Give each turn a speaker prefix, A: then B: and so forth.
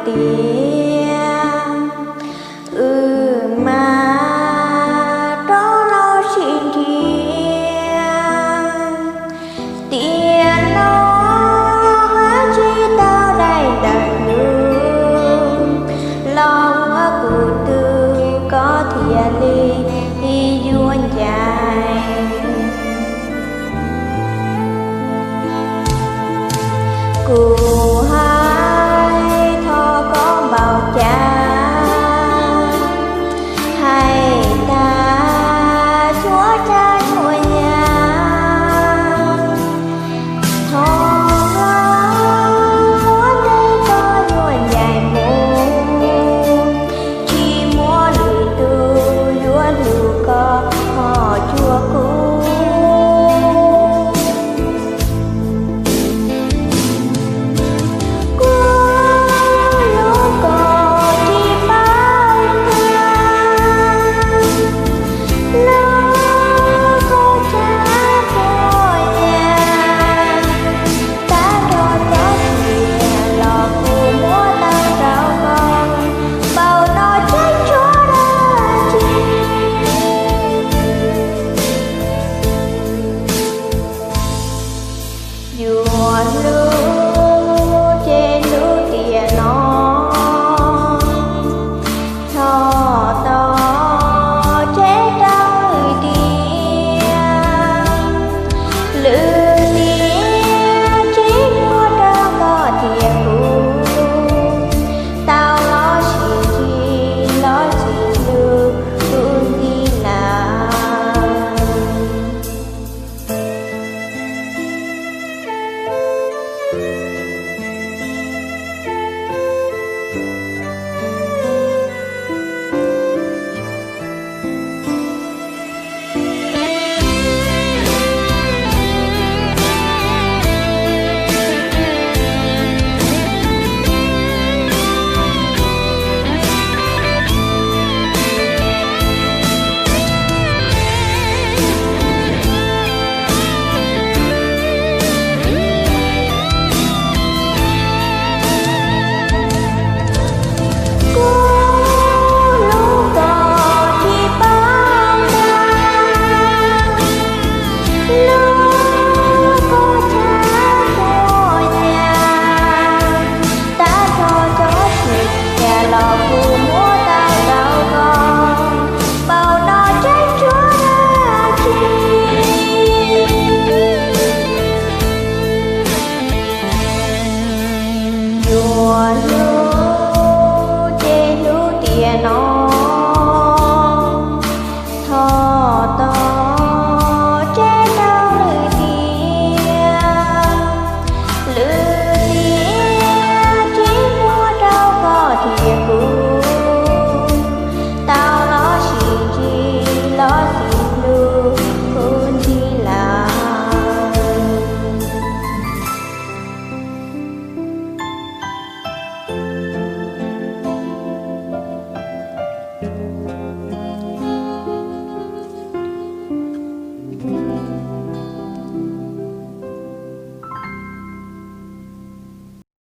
A: tiền mà đó nó xin tiền nó hóa chi tao đây đời đường lòng cụ tư có thiệt ly duyên dài cụ hai thọ có bào cha hay ta chúa cha nuôi nhà thọ lo đây có duyên dài muôn chỉ mua lì tư duyên lưu có họ chúa cũ Your love